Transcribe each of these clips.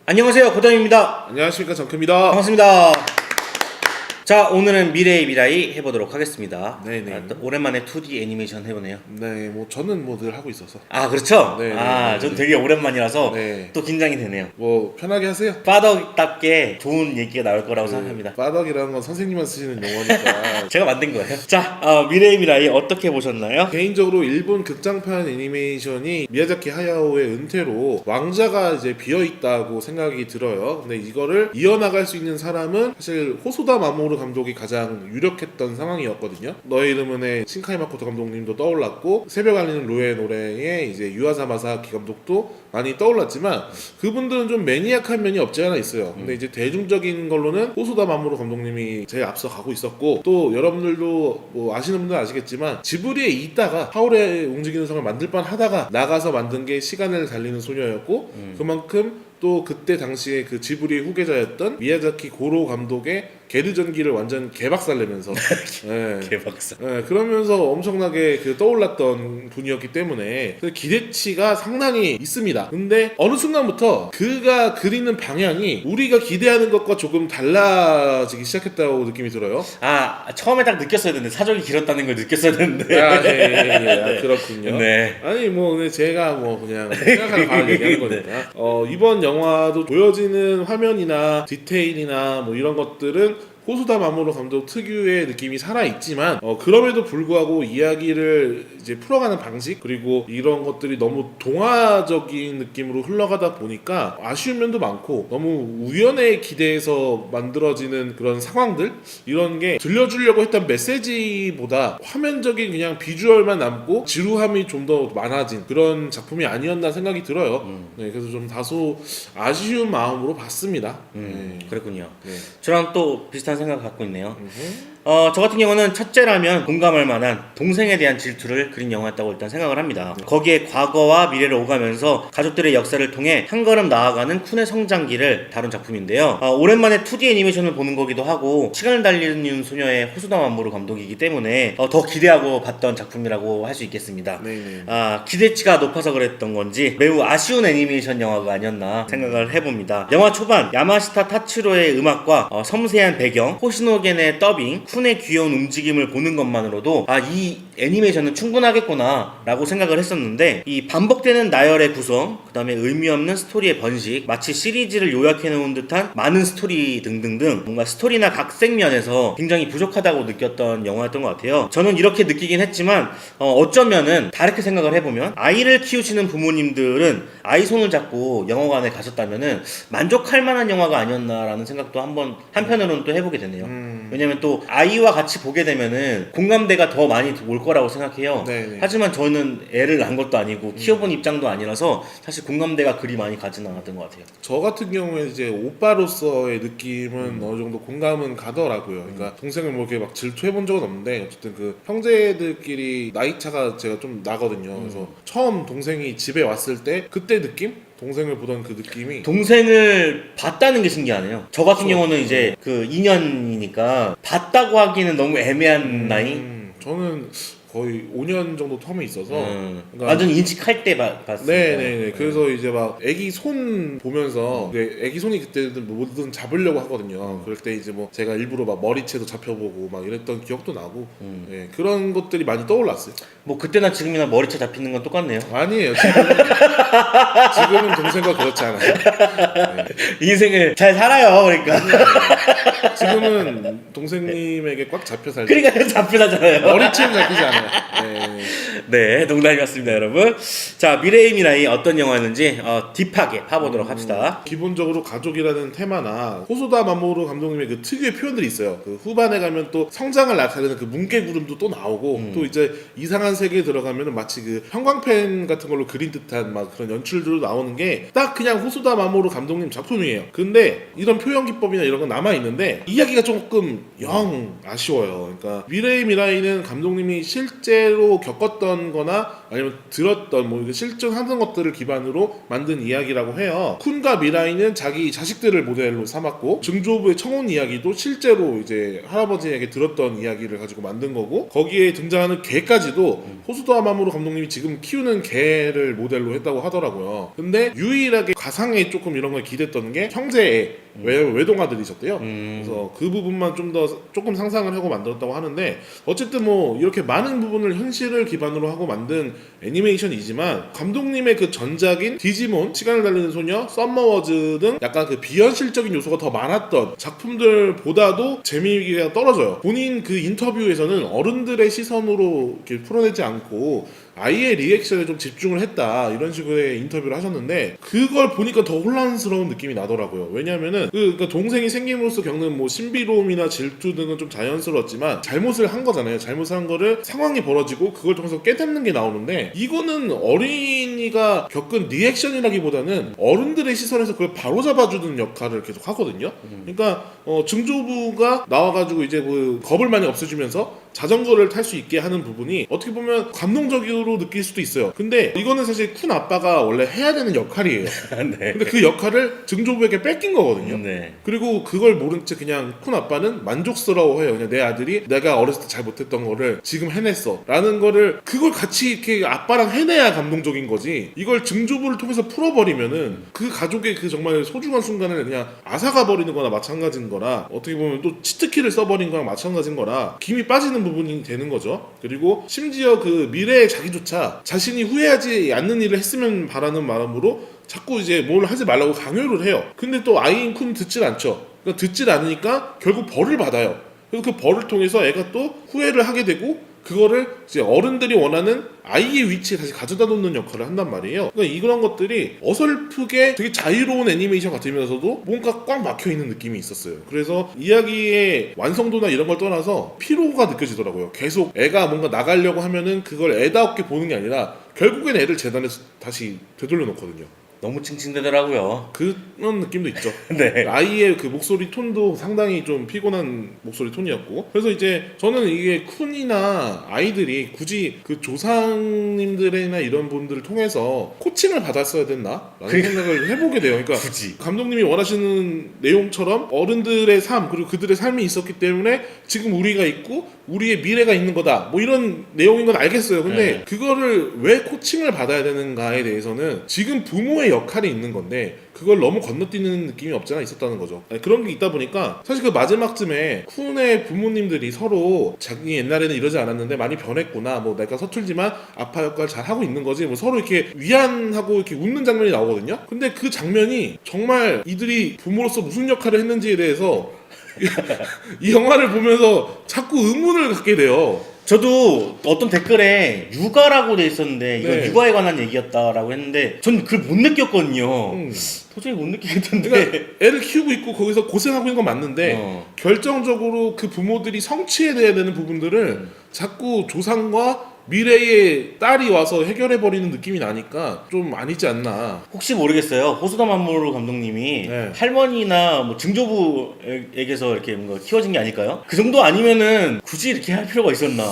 안녕하세요, 고담입니다. 안녕하십니까, 정크입니다. 반갑습니다. 자, 오늘은 미래의 미라이 해보도록 하겠습니다. 네네. 또 오랜만에 2D 애니메이션 해보네요. 네, 뭐 저는 뭐 늘 하고 있어서 아, 그렇죠? 네, 전 되게 오랜만이라서 네. 또 긴장이 되네요. 뭐 편하게 하세요. 파덕답게 좋은 얘기가 나올 거라고 생각합니다. 빠덕이라는 건 선생님만 쓰시는 용어니까. 제가 만든 거예요. 자, 미래의 미라이 어떻게 보셨나요? 개인적으로 일본 극장판 애니메이션이 미야자키 하야오의 은퇴로 왕자가 이제 비어 있다고 생각이 들어요. 근데 이거를 이어나갈 수 있는 사람은 사실 호소다 마모루 감독이 가장 유력했던 상황이었거든요. 너의 이름은의 신카이 마코토 감독님도 떠올랐고, 새벽 알리는 로의 노래에 이제 유아사 마사키 감독도 많이 떠올랐지만 그분들은 좀 매니악한 면이 없지 않아 있어요. 근데 이제 대중적인 걸로는 호소다 마모루 감독님이 제일 앞서 가고 있었고, 또 여러분들도 뭐 아시는 분들은 아시겠지만 지브리에 있다가 하울의 움직이는 성을 만들 뻔 하다가 나가서 만든 게 시간을 달리는 소녀였고, 그만큼 또 그때 당시에 그 지브리 후계자였던 미야자키 고로 감독의 게르전기를 완전 개박살내면서 개박살. 그러면서 엄청나게 그 떠올랐던 분이었기 때문에 그 기대치가 상당히 있습니다. 근데 어느 순간부터 그가 그리는 방향이 우리가 기대하는 것과 조금 달라지기 시작했다고 느낌이 들어요. 처음에 딱 느꼈어야 되는데, 사정이 길었다는 걸 느꼈어야 되는데. 네. 그렇군요. 네. 아니 뭐 근데 제가 뭐 그냥 생각하는 바를 얘기하는 거니까. 이번 영화도 보여지는 화면이나 디테일이나 뭐 이런 것들은 호소다 마모루 감독 특유의 느낌이 살아있지만 그럼에도 불구하고 이야기를 이제 풀어가는 방식, 그리고 이런 것들이 너무 동화적인 느낌으로 흘러가다 보니까 아쉬운 면도 많고, 너무 우연에 기대해서 만들어지는 그런 상황들, 이런 게 들려주려고 했던 메시지보다 화면적인 그냥 비주얼만 남고 지루함이 좀 더 많아진 그런 작품이 아니었나 생각이 들어요. 네, 그래서 좀 다소 아쉬운 마음으로 봤습니다. 그랬군요. 네. 저랑 또 비슷한 생각을 갖고 있네요. 저 같은 경우는 첫째라면 공감할 만한 동생에 대한 질투를 그린 영화였다고 일단 생각을 합니다. 거기에 과거와 미래를 오가면서 가족들의 역사를 통해 한 걸음 나아가는 쿤의 성장기를 다룬 작품인데요. 오랜만에 2D 애니메이션을 보는 거기도 하고, 시간을 달리는 소녀의 호소다 마모루 감독이기 때문에 더 기대하고 봤던 작품이라고 할 수 있겠습니다. 네네. 기대치가 높아서 그랬던 건지 매우 아쉬운 애니메이션 영화가 아니었나 생각을 해봅니다. 영화 초반 야마시타 타츠로의 음악과 섬세한 배경, 호시노겐의 더빙, 쿤의 귀여운 움직임을 보는 것만으로도 이 애니메이션은 충분하겠구나 라고 생각을 했었는데, 이 반복되는 나열의 구성, 그 다음에 의미 없는 스토리의 번식, 마치 시리즈를 요약해놓은 듯한 많은 스토리 등등등, 뭔가 스토리나 각색 면에서 굉장히 부족하다고 느꼈던 영화였던 것 같아요. 저는 이렇게 느끼긴 했지만 어쩌면은 다르게 생각을 해보면, 아이를 키우시는 부모님들은 아이 손을 잡고 영화관에 가셨다면은 만족할 만한 영화가 아니었나라는 생각도 한편으로는 또 해보게 되네요. 왜냐면 또 아이와 같이 보게 되면은 공감대가 더 많이 올 거라고 생각해요. 네네. 하지만 저는 애를 낳은 것도 아니고 키워본 입장도 아니라서 사실 공감대가 그리 많이 가지는 않았던 것 같아요. 저 같은 경우에 이제 오빠로서의 느낌은 어느 정도 공감은 가더라고요. 그러니까 동생을 뭐 이렇게 막 질투해본 적은 없는데, 어쨌든 그 형제들끼리 나이 차가 제가 좀 나거든요. 그래서 처음 동생이 집에 왔을 때 그때 느낌? 동생을 보던 그 느낌이, 동생을 봤다는 게 신기하네요. 저 같은 경우는 이제 그 2년이니까 봤다고 하기는 너무 애매한 나이? 저는 거의 5년 정도 텀이 있어서 그러니까 완전 인식할 때 봤어요. 네네네. 그래서 이제 막 애기 손 보면서 애기 손이 그때는 뭐든 잡으려고 하거든요. 그럴 때 이제 뭐 제가 일부러 막 머리채도 잡혀보고 막 이랬던 기억도 나고, 네, 그런 것들이 많이 떠올랐어요. 뭐 그때나 지금이나 머리채 잡히는 건 똑같네요. 아니에요. 지금은 동생과 그렇지 않아요. 네. 인생을 잘 살아요. 그러니까. 지금은 동생님에게 꽉 잡혀 살죠. 그러니까 잡혀나잖아요. 머리채는 잡히지 않아요. 네. 네, 농담이었습니다, 여러분. 자, 미래의 미라이 어떤 영화였는지 딥하게 파보도록 합시다. 기본적으로 가족이라는 테마나 호소다 마모루 감독님의 그 특유의 표현들이 있어요. 그 후반에 가면 또 성장을 나타내는 그 뭉게구름도 또 나오고, 또 이제 이상한 세계에 들어가면 마치 그 형광펜 같은 걸로 그린 듯한 막 그런 연출들도 나오는 게 딱 그냥 호소다 마모루 감독님 작품이에요. 근데 이런 표현 기법이나 이런 건 남아 있는데 이야기가 조금 영 아쉬워요. 그러니까 미래의 미라이는 감독님이 실제로 겪었던 거나 아니면 들었던 뭐 실존하는 것들을 기반으로 만든 이야기라고 해요. 쿤과 미라이는 자기 자식들을 모델로 삼았고 증조부의 청혼 이야기도 실제로 이제 할아버지에게 들었던 이야기를 가지고 만든 거고 거기에 등장하는 개까지도 호소다 마모루 감독님이 지금 키우는 개를 모델로 했다고 하더라고요. 근데 유일하게 가상에 조금 이런 걸 기댔던 게 형제의 외동아들이셨대요. 그래서 그 부분만 좀 더 조금 상상을 하고 만들었다고 하는데 어쨌든 뭐 이렇게 많은 부분을 현실을 기반으로 하고 만든 애니메이션이지만 감독님의 그 전작인 디지몬, 시간을 달리는 소녀, 썸머워즈 등 약간 그 비현실적인 요소가 더 많았던 작품들보다도 재미가 떨어져요. 본인 그 인터뷰에서는 어른들의 시선으로 이렇게 풀어내지 않고 아이의 리액션에 좀 집중을 했다 이런 식의 인터뷰를 하셨는데 그걸 보니까 더 혼란스러운 느낌이 나더라고요. 왜냐하면은 그러니까 동생이 생김으로써 겪는 뭐 신비로움이나 질투 등은 좀 자연스러웠지만 잘못을 한 거잖아요. 잘못을 한 거를 상황이 벌어지고 그걸 통해서 깨닫는 게 나오는데 이거는 어린이가 겪은 리액션이라기보다는 어른들의 시선에서 그걸 바로잡아주는 역할을 계속 하거든요. 그러니까 증조부가 나와가지고 이제 그 겁을 많이 없애주면서 자전거를 탈 수 있게 하는 부분이 어떻게 보면 감동적으로 느낄 수도 있어요. 근데 이거는 사실 쿤 아빠가 원래 해야 되는 역할이에요. 네. 근데 그 역할을 증조부에게 뺏긴 거거든요. 네. 그리고 그걸 모른 채 그냥 쿤 아빠는 만족스러워해요. 그냥 내 아들이 내가 어렸을 때 잘 못했던 거를 지금 해냈어 라는 거를 그걸 같이 이렇게 아빠랑 해내야 감동적인 거지. 이걸 증조부를 통해서 풀어버리면은 그 가족의 그 정말 소중한 순간을 그냥 앗아가 버리는 거나 마찬가지인 거라 어떻게 보면 또 치트키를 써버린 거랑 마찬가지인 거라 김이 빠지는 부분이 되는 거죠. 그리고 심지어 그 미래의 자기조차 자신이 후회하지 않는 일을 했으면 바라는 마음으로 자꾸 이제 뭘 하지 말라고 강요를 해요. 근데 또 아이인 쿤 듣질 않죠. 그러니까 듣질 않으니까 결국 벌을 받아요. 그래서 그 벌을 통해서 애가 또 후회를 하게 되고 그거를 이제 어른들이 원하는 아이의 위치에 다시 가져다 놓는 역할을 한단 말이에요. 그러니까 이런 것들이 어설프게 되게 자유로운 애니메이션 같으면서도 뭔가 꽉 막혀 있는 느낌이 있었어요. 그래서 이야기의 완성도나 이런 걸 떠나서 피로가 느껴지더라고요. 계속 애가 뭔가 나가려고 하면은 그걸 애다롭게 보는 게 아니라 결국엔 애를 재단에 다시 되돌려 놓거든요. 너무 칭칭대더라고요. 그런 느낌도 있죠. 네. 아이의 그 목소리 톤도 상당히 좀 피곤한 목소리 톤이었고 그래서 이제 저는 이게 쿤이나 아이들이 굳이 그 조상님들이나 이런 분들을 통해서 코칭을 받았어야 됐나? 라는 생각을 해보게 돼요. 그러니까 굳이. 감독님이 원하시는 내용처럼 어른들의 삶 그리고 그들의 삶이 있었기 때문에 지금 우리가 있고 우리의 미래가 있는 거다 뭐 이런 내용인 건 알겠어요. 근데 그거를 왜 코칭을 받아야 되는가에 대해서는 지금 부모의 역할이 있는 건데 그걸 너무 건너뛰는 느낌이 없지 않아 있었다는 거죠. 그런 게 있다 보니까 사실 그 마지막쯤에 쿤의 부모님들이 서로 자기 옛날에는 이러지 않았는데 많이 변했구나 뭐 내가 서툴지만 아빠 역할 잘 하고 있는 거지 뭐 서로 이렇게 위안하고 이렇게 웃는 장면이 나오거든요. 근데 그 장면이 정말 이들이 부모로서 무슨 역할을 했는지에 대해서 이 영화를 보면서 자꾸 의문을 갖게 돼요. 저도 어떤 댓글에 육아라고 돼 있었는데 이건 네. 육아에 관한 얘기였다라고 했는데 전 그걸 못 느꼈거든요. 도저히 못 느끼겠던데. 그러니까 애를 키우고 있고 거기서 고생하고 있는 건 맞는데 결정적으로 그 부모들이 성취해내야 되는 부분들을 자꾸 조상과 미래의 딸이 와서 해결해버리는 느낌이 나니까 좀 아니지 않나. 혹시 모르겠어요. 호소다 마모루 감독님이 네. 할머니나 뭐 증조부에게서 이렇게 뭔가 키워진 게 아닐까요? 그 정도 아니면은 굳이 이렇게 할 필요가 있었나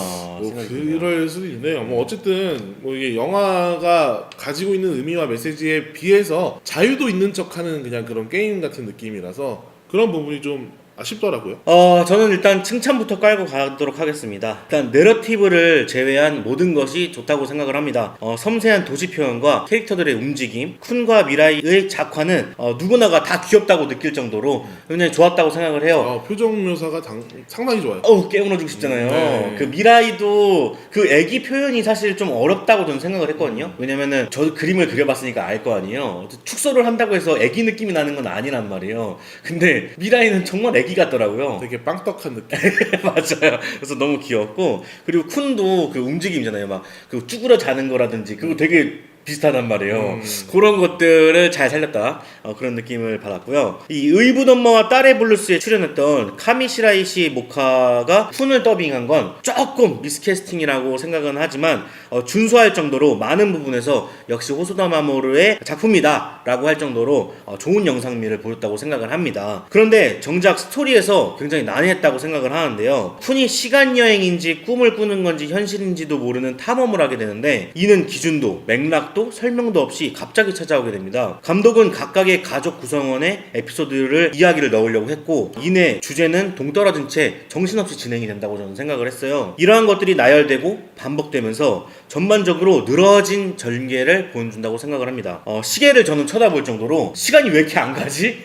생각이 드네요. 그럴 수도 있네요. 뭐 어쨌든 뭐 이게 영화가 가지고 있는 의미와 메시지에 비해서 자유도 있는 척하는 그냥 그런 게임 같은 느낌이라서 그런 부분이 좀 아쉽더라고요. 저는 일단 칭찬부터 깔고 가도록 하겠습니다. 일단 내러티브를 제외한 모든 것이 좋다고 생각을 합니다. 섬세한 도시 표현과 캐릭터들의 움직임, 쿤과 미라이의 작화는 누구나가 다 귀엽다고 느낄 정도로 굉장히 좋았다고 생각을 해요. 표정 묘사가 상당히 좋아요. 깨우너주고 싶잖아요. 네. 그 미라이도 그 애기 표현이 사실 좀 어렵다고 저는 생각을 했거든요. 왜냐면은 저도 그림을 그려봤으니까 알 거 아니에요. 축소를 한다고 해서 애기 느낌이 나는 건 아니란 말이에요. 근데 미라이는 정말 애기 같더라고요. 되게 빵떡한 느낌. 맞아요. 그래서 너무 귀엽고 그리고 쿤도 그 움직임이잖아요. 막 그 쭈그려 자는 거라든지 그거 되게 비슷하단 말이에요. 그런 것들을 잘 살렸다. 그런 느낌을 받았고요. 이 의붓 엄마와 딸의 블루스에 출연했던 카미시라이시 모카가 쿤을 더빙한 건 조금 미스캐스팅이라고 생각은 하지만 준수할 정도로 많은 부분에서 역시 호소다 마모루의 작품이다 라고 할 정도로 좋은 영상미를 보였다고 생각을 합니다. 그런데 정작 스토리에서 굉장히 난해했다고 생각을 하는데요. 쿤이 시간여행인지 꿈을 꾸는 건지 현실인지도 모르는 탐험을 하게 되는데 이는 기준도 맥락도 설명도 없이 갑자기 찾아오게 됩니다. 감독은 각각의 가족 구성원의 에피소드를 이야기를 넣으려고 했고 이내 주제는 동떨어진 채 정신없이 진행이 된다고 저는 생각을 했어요. 이러한 것들이 나열되고 반복되면서 전반적으로 늘어진 전개를 보여준다고 생각을 합니다. 시계를 저는 쳐다볼 정도로 시간이 왜 이렇게 안 가지?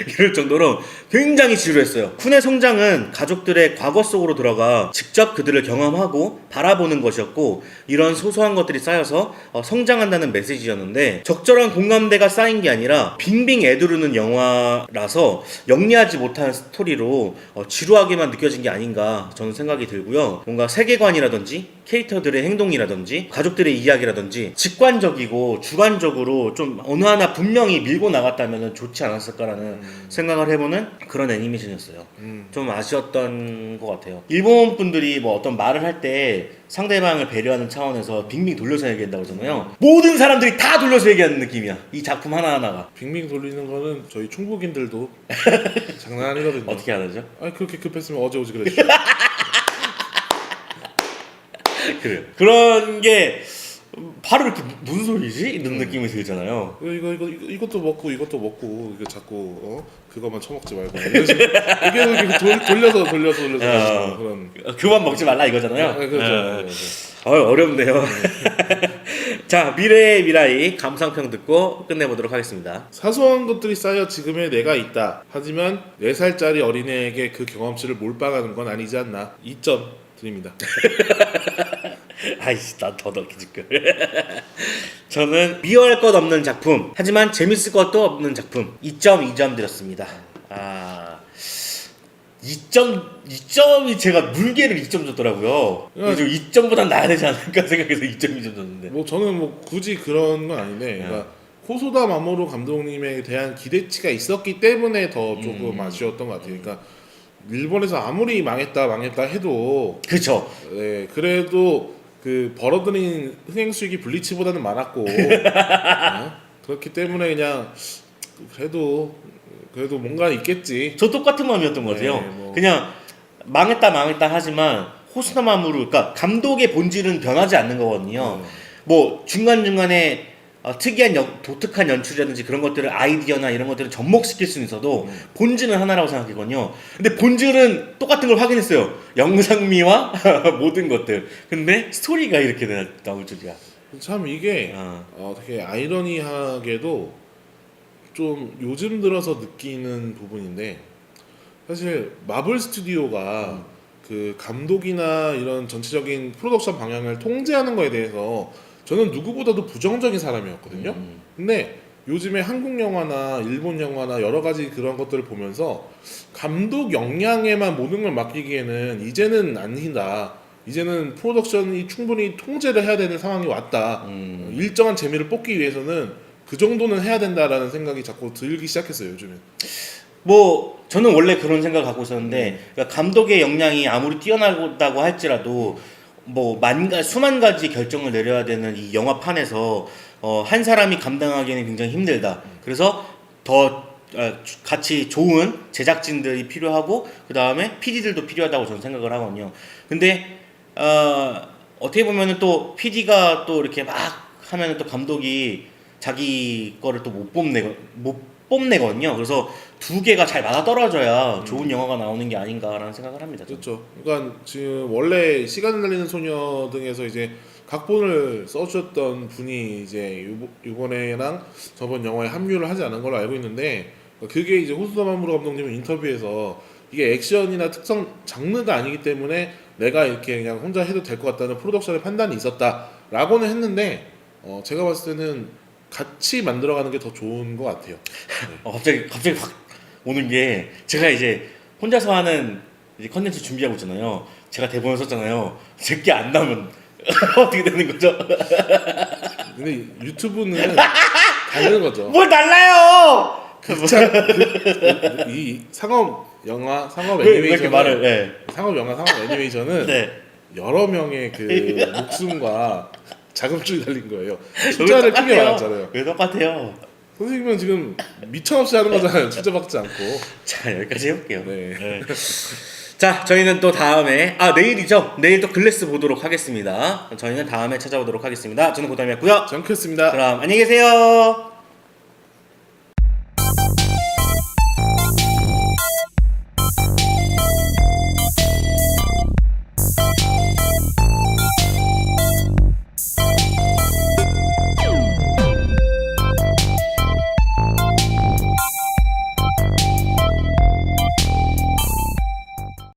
이럴 정도로 굉장히 지루했어요. 쿤의 성장은 가족들의 과거 속으로 들어가 직접 그들을 경험하고 바라보는 것이었고 이런 소소한 것들이 쌓여서 성장한다는 메시지였는데 적절한 공감대가 쌓인 게 아니라 빙빙 애두르는 영화라서 영리하지 못한 스토리로 지루하게만 느껴진 게 아닌가 저는 생각이 들고요. 뭔가 세계관이라든지 캐릭터들의 행동이라든지 가족들의 이야기라든지 직관적이고 주관적으로 좀 어느 하나 분명히 밀고 나갔다면 좋지 않았을까라는 생각을 해보는 그런 애니메이션이었어요. 좀 아쉬웠던 것 같아요. 일본 분들이 뭐 어떤 말을 할 때 상대방을 배려하는 차원에서 빙빙 돌려서 얘기한다고 하잖아요. 모든 사람들이 다 돌려서 얘기하는 느낌이야. 이 작품 하나하나가. 빙빙 돌리는 거는 저희 충북인들도 장난 아니거든요. 어떻게 하죠? 아니 그렇게 급했으면 어제 오지 그랬죠. 그래요. 그런 게 바로 이렇게 무슨 소리지? 이런 느낌이 들잖아요. 이것도 먹고 이것도 먹고 이거 자꾸 그것만 처먹지 말고 이게 돌려서 그런 그만 먹지 말라 이거잖아요. 그렇죠. 어렵네요. 자, 미래의 미라이 감상평 듣고 끝내보도록 하겠습니다. 사소한 것들이 쌓여 지금의 내가 있다. 하지만 4살짜리 어린애에게 그 경험치를 몰빵하는 건 아니지 않나. 2점 드립니다. 아이씨, 난 더덕이 지금. 저는 미워할 것 없는 작품, 하지만 재밌을 것도 없는 작품 2.2점 드렸습니다. 2점이 제가 물개를 2점 줬더라고요. 그래서 2점보단 나야 되지 않을까 생각해서 2.2점 줬는데. 뭐 저는 뭐 굳이 그런 건 아닌데, 그러니까 호소다 마모루 감독님에 대한 기대치가 있었기 때문에 더 조금 아쉬웠던 것 같아요. 그러니까 일본에서 아무리 망했다 해도 그렇죠. 네, 그래도 그 벌어들인 흥행 수익이 블리치보다는 많았고 그렇기 때문에 그냥 그래도 뭔가 있겠지. 저 똑같은 마음이었던 것 같아요. 네, 뭐. 그냥 망했다 하지만 호소다 마모루, 그러니까 감독의 본질은 변하지 않는 거거든요. 뭐 중간중간에 특이한 독특한 연출이라든지 그런 것들을 아이디어나 이런 것들을 접목시킬 수는 있어도 본질은 하나라고 생각했거든요. 근데 본질은 똑같은 걸 확인했어요. 영상미와 모든 것들. 근데 스토리가 이렇게 나올 줄이야. 참 이게 되게 아이러니하게도 좀 요즘 들어서 느끼는 부분인데, 사실 마블 스튜디오가 그 감독이나 이런 전체적인 프로덕션 방향을 통제하는 거에 대해서 저는 누구보다도 부정적인 사람이었거든요. 근데 요즘에 한국 영화나 일본 영화나 여러 가지 그런 것들을 보면서 감독 역량에만 모든 걸 맡기기에는 이제는 아니다. 이제는 프로덕션이 충분히 통제를 해야 되는 상황이 왔다. 일정한 재미를 뽑기 위해서는 그 정도는 해야 된다라는 생각이 자꾸 들기 시작했어요, 요즘에. 뭐 저는 원래 그런 생각을 갖고 있었는데 그러니까 감독의 역량이 아무리 뛰어나다고 할지라도 뭐 수만 가지 결정을 내려야 되는 이 영화판에서 한 사람이 감당하기에는 굉장히 힘들다. 그래서 더 같이 좋은 제작진들이 필요하고 그 다음에 PD들도 필요하다고 저는 생각을 하거든요. 근데 어떻게 보면은 또 PD가 또 이렇게 막 하면은 또 감독이 자기 거를 또 못 뽐내거든요. 그래서 두 개가 잘 맞아 떨어져야 좋은 영화가 나오는 게 아닌가라는 생각을 합니다. 저는. 그렇죠. 그러니까 지금 원래 시간을 달리는 소녀 등에서 이제 각본을 써주셨던 분이 이제 이번에랑 저번 영화에 합류를 하지 않은 걸로 알고 있는데, 그게 이제 호소다 마모루 감독님은 인터뷰에서 이게 액션이나 특성 장르가 아니기 때문에 내가 이렇게 그냥 혼자 해도 될 것 같다는 프로덕션의 판단이 있었다라고는 했는데, 제가 봤을 때는 같이 만들어가는 게 더 좋은 것 같아요. 네. 갑자기 확 오는 게, 제가 이제 혼자서 하는 이제 컨텐츠 준비하고 있잖아요. 제가 대본을 썼잖아요. 제게 안 나오면 어떻게 되는 거죠? 근데 유튜브는 다른 거죠. 뭘 달라요? 이 상업 영화, 상업 왜 이렇게 애니메이션은 말을? 네. 상업 영화, 상업 애니메이션은 네. 여러 명의 그 목숨과 자금줄이 달린 거예요. 숫자를 크게 말하잖아요. 왜 똑같아요? 선생님은 지금 미천없이 하는 거잖아요. 숫자 박지 않고. 자, 여기까지 해볼게요. 네. 네. 자, 저희는 또 다음에 내일이죠. 내일 또 글래스 보도록 하겠습니다. 저희는 다음에 찾아오도록 하겠습니다. 저는 고담이었고요. 정크였습니다. 그럼 안녕히 계세요.